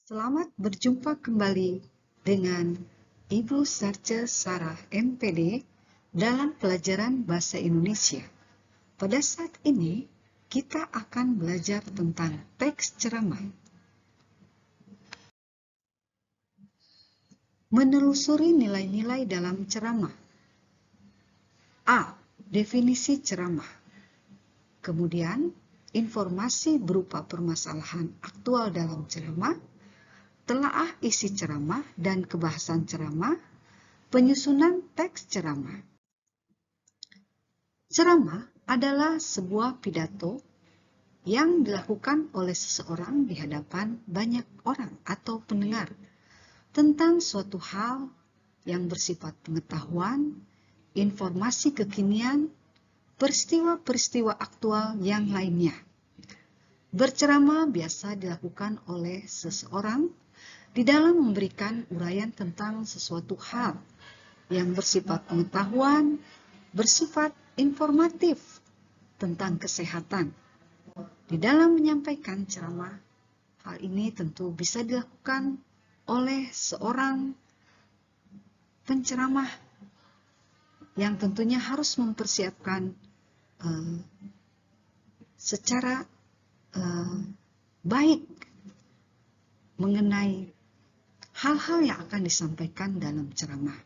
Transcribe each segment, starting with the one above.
Selamat berjumpa kembali dengan Ibu Sarce Sarah MPD dalam pelajaran Bahasa Indonesia. Pada saat ini, kita akan belajar tentang teks ceramah. Menelusuri nilai-nilai dalam ceramah. A. Definisi ceramah. Kemudian, informasi berupa permasalahan aktual dalam ceramah, telaah isi ceramah dan kebahasan ceramah, penyusunan teks ceramah. Ceramah adalah sebuah pidato yang dilakukan oleh seseorang di hadapan banyak orang atau pendengar tentang suatu hal yang bersifat pengetahuan, informasi kekinian, peristiwa-peristiwa aktual yang lainnya. Berceramah biasa dilakukan oleh seseorang di dalam memberikan uraian tentang sesuatu hal yang bersifat pengetahuan, bersifat informatif tentang kesehatan. Di dalam menyampaikan ceramah, hal ini tentu bisa dilakukan oleh seorang penceramah yang tentunya harus mempersiapkan secara baik mengenai hal-hal yang akan disampaikan dalam ceramah.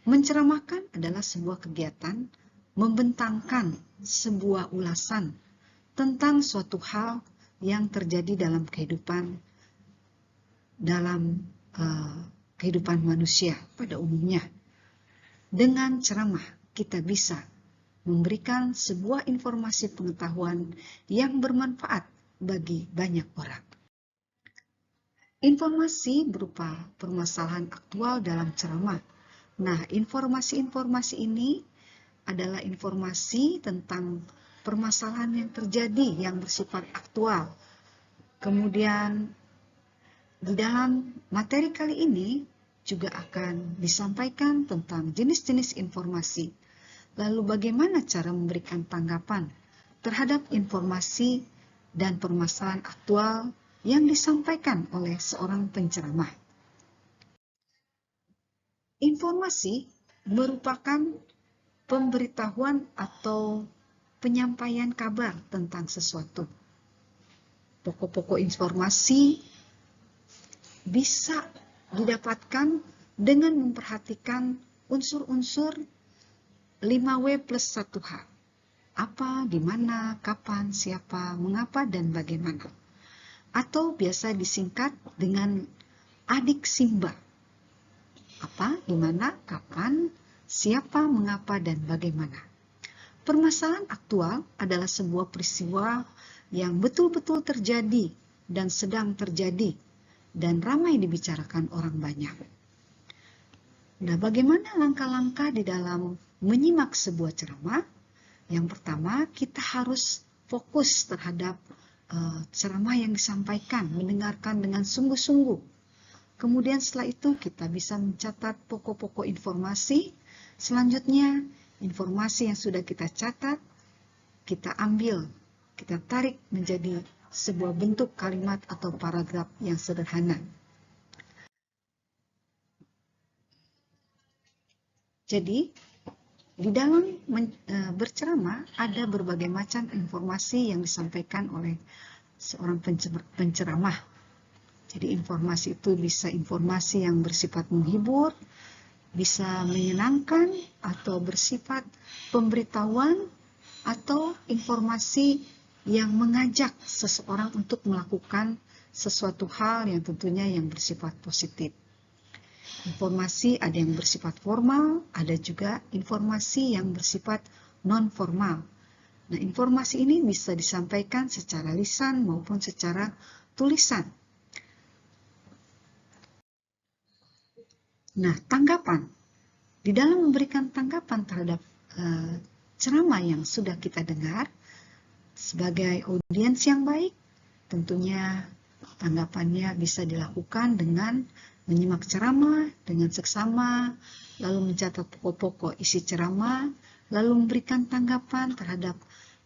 Menceramahkan adalah sebuah kegiatan membentangkan sebuah ulasan tentang suatu hal yang terjadi dalam kehidupan manusia pada umumnya. Dengan ceramah kita bisa memberikan sebuah informasi pengetahuan yang bermanfaat bagi banyak orang. Informasi berupa permasalahan aktual dalam ceramah. Nah, informasi-informasi ini adalah informasi tentang permasalahan yang terjadi yang bersifat aktual. Kemudian di dalam materi kali ini juga akan disampaikan tentang jenis-jenis informasi. Lalu bagaimana cara memberikan tanggapan terhadap informasi dan permasalahan aktual yang disampaikan oleh seorang penceramah. Informasi merupakan pemberitahuan atau penyampaian kabar tentang sesuatu. Pokok-pokok informasi bisa didapatkan dengan memperhatikan unsur-unsur 5W+1H. Apa, di mana, kapan, siapa, mengapa, dan bagaimana. Atau biasa disingkat dengan adik Simba. Apa, di mana, kapan, siapa, mengapa, dan bagaimana. Permasalahan aktual adalah sebuah peristiwa yang betul-betul terjadi dan sedang terjadi dan ramai dibicarakan orang banyak. Nah, bagaimana langkah-langkah di dalam menyimak sebuah ceramah? Yang pertama, kita harus fokus terhadap ceramah yang disampaikan, mendengarkan dengan sungguh-sungguh. Kemudian setelah itu kita bisa mencatat pokok-pokok informasi. Selanjutnya, informasi yang sudah kita catat, kita ambil, kita tarik menjadi sebuah bentuk kalimat atau paragraf yang sederhana. Jadi, di dalam berceramah ada berbagai macam informasi yang disampaikan oleh seorang penceramah. Jadi informasi itu bisa informasi yang bersifat menghibur, bisa menyenangkan, atau bersifat pemberitahuan, atau informasi yang mengajak seseorang untuk melakukan sesuatu hal yang tentunya yang bersifat positif. Informasi ada yang bersifat formal, ada juga informasi yang bersifat non-formal. Nah, informasi ini bisa disampaikan secara lisan maupun secara tulisan. Nah, tanggapan. Di dalam memberikan tanggapan terhadap ceramah yang sudah kita dengar, sebagai audiens yang baik, tentunya tanggapannya bisa dilakukan dengan menyimak ceramah dengan seksama, lalu mencatat pokok-pokok isi ceramah, lalu memberikan tanggapan terhadap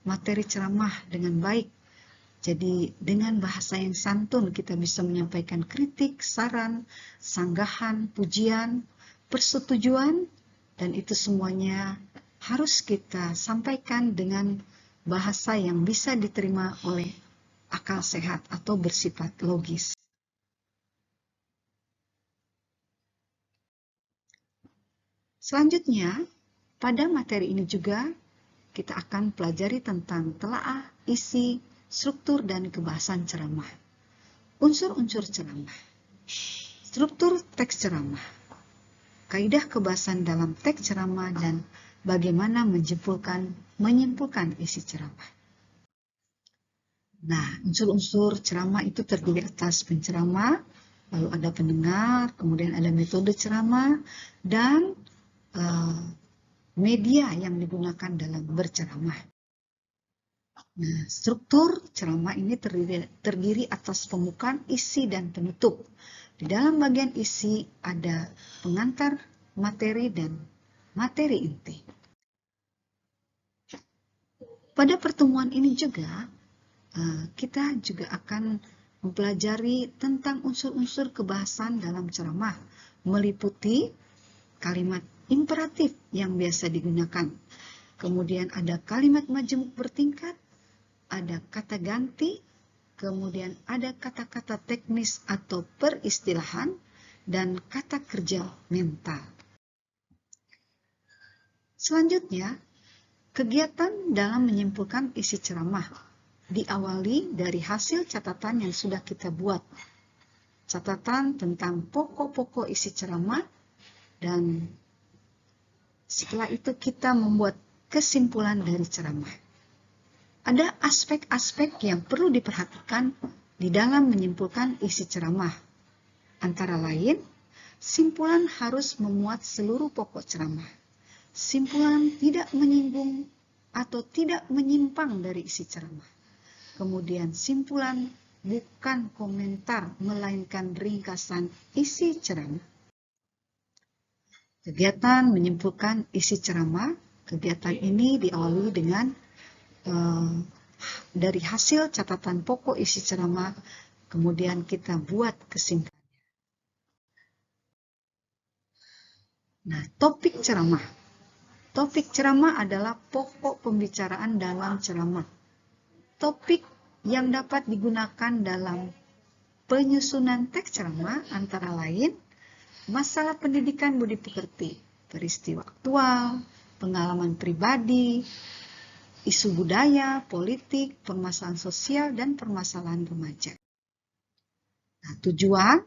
materi ceramah dengan baik. Jadi dengan bahasa yang santun kita bisa menyampaikan kritik, saran, sanggahan, pujian, persetujuan, dan itu semuanya harus kita sampaikan dengan bahasa yang bisa diterima oleh akal sehat atau bersifat logis. Selanjutnya, pada materi ini juga kita akan pelajari tentang telaah, isi, struktur, dan kebahasan ceramah. Unsur-unsur ceramah. Struktur teks ceramah. Kaidah kebahasan dalam teks ceramah dan bagaimana menyimpulkan isi ceramah. Nah, unsur-unsur ceramah itu terdiri atas penceramah, lalu ada pendengar, kemudian ada metode ceramah, dan media yang digunakan dalam berceramah. Nah, struktur ceramah ini terdiri atas pembukaan, isi, dan penutup. Di dalam bagian isi ada pengantar materi dan materi inti. Pada pertemuan ini juga, kita juga akan mempelajari tentang unsur-unsur kebahasan dalam ceramah, meliputi kalimat imperatif yang biasa digunakan. Kemudian ada kalimat majemuk bertingkat, ada kata ganti, kemudian ada kata-kata teknis atau peristilahan, dan kata kerja mental. Selanjutnya, kegiatan dalam menyimpulkan isi ceramah diawali dari hasil catatan yang sudah kita buat. Catatan tentang pokok-pokok isi ceramah, dan setelah itu kita membuat kesimpulan dari ceramah. Ada aspek-aspek yang perlu diperhatikan di dalam menyimpulkan isi ceramah. Antara lain, simpulan harus memuat seluruh pokok ceramah. Simpulan tidak menyinggung atau tidak menyimpang dari isi ceramah. Kemudian simpulan bukan komentar, melainkan ringkasan isi ceramah. Kegiatan menyimpulkan isi ceramah, kegiatan ini diawali dengan dari hasil catatan pokok isi ceramah, kemudian kita buat kesimpulannya. Nah, topik ceramah. Topik ceramah adalah pokok pembicaraan dalam ceramah. Topik yang dapat digunakan dalam penyusunan teks ceramah antara lain masalah pendidikan budi pekerti, peristiwa aktual, pengalaman pribadi, isu budaya, politik, permasalahan sosial, dan permasalahan remaja. Nah, tujuan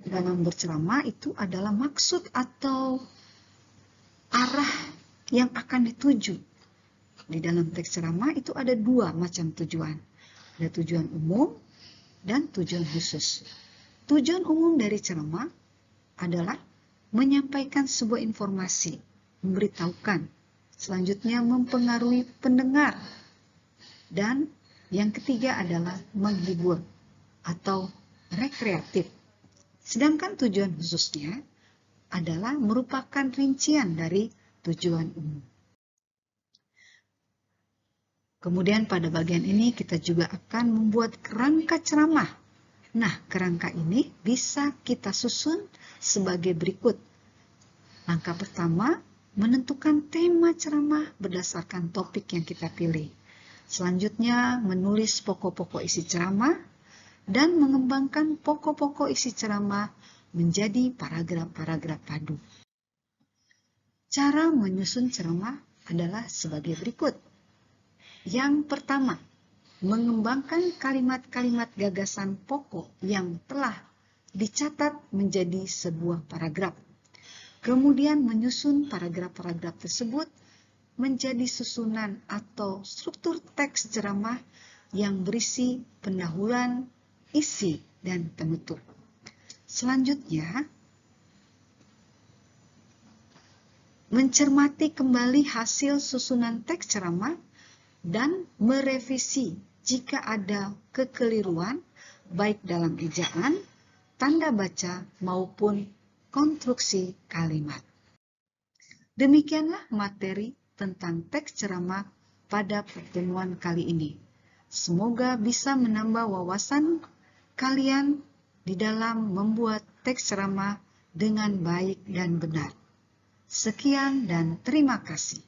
dalam berceramah itu adalah maksud atau arah yang akan dituju. Di dalam teks ceramah itu ada dua macam tujuan. Ada tujuan umum dan tujuan khusus. Tujuan umum dari ceramah adalah menyampaikan sebuah informasi, memberitahukan. Selanjutnya mempengaruhi pendengar. Dan yang ketiga adalah menghibur atau rekreatif. Sedangkan tujuan khususnya adalah merupakan rincian dari tujuan umum. Kemudian pada bagian ini kita juga akan membuat kerangka ceramah. Nah, kerangka ini bisa kita susun sebagai berikut. Langkah pertama, menentukan tema ceramah berdasarkan topik yang kita pilih. Selanjutnya, menulis pokok-pokok isi ceramah dan mengembangkan pokok-pokok isi ceramah menjadi paragraf-paragraf padu. Cara menyusun ceramah adalah sebagai berikut. Yang pertama, mengembangkan kalimat-kalimat gagasan pokok yang telah dicatat menjadi sebuah paragraf. Kemudian menyusun paragraf-paragraf tersebut menjadi susunan atau struktur teks ceramah yang berisi pendahuluan, isi, dan penutup. Selanjutnya, mencermati kembali hasil susunan teks ceramah dan merevisi jika ada kekeliruan baik dalam ejaan, tanda baca, maupun konstruksi kalimat. Demikianlah materi tentang teks ceramah pada pertemuan kali ini. Semoga bisa menambah wawasan kalian di dalam membuat teks ceramah dengan baik dan benar. Sekian dan terima kasih.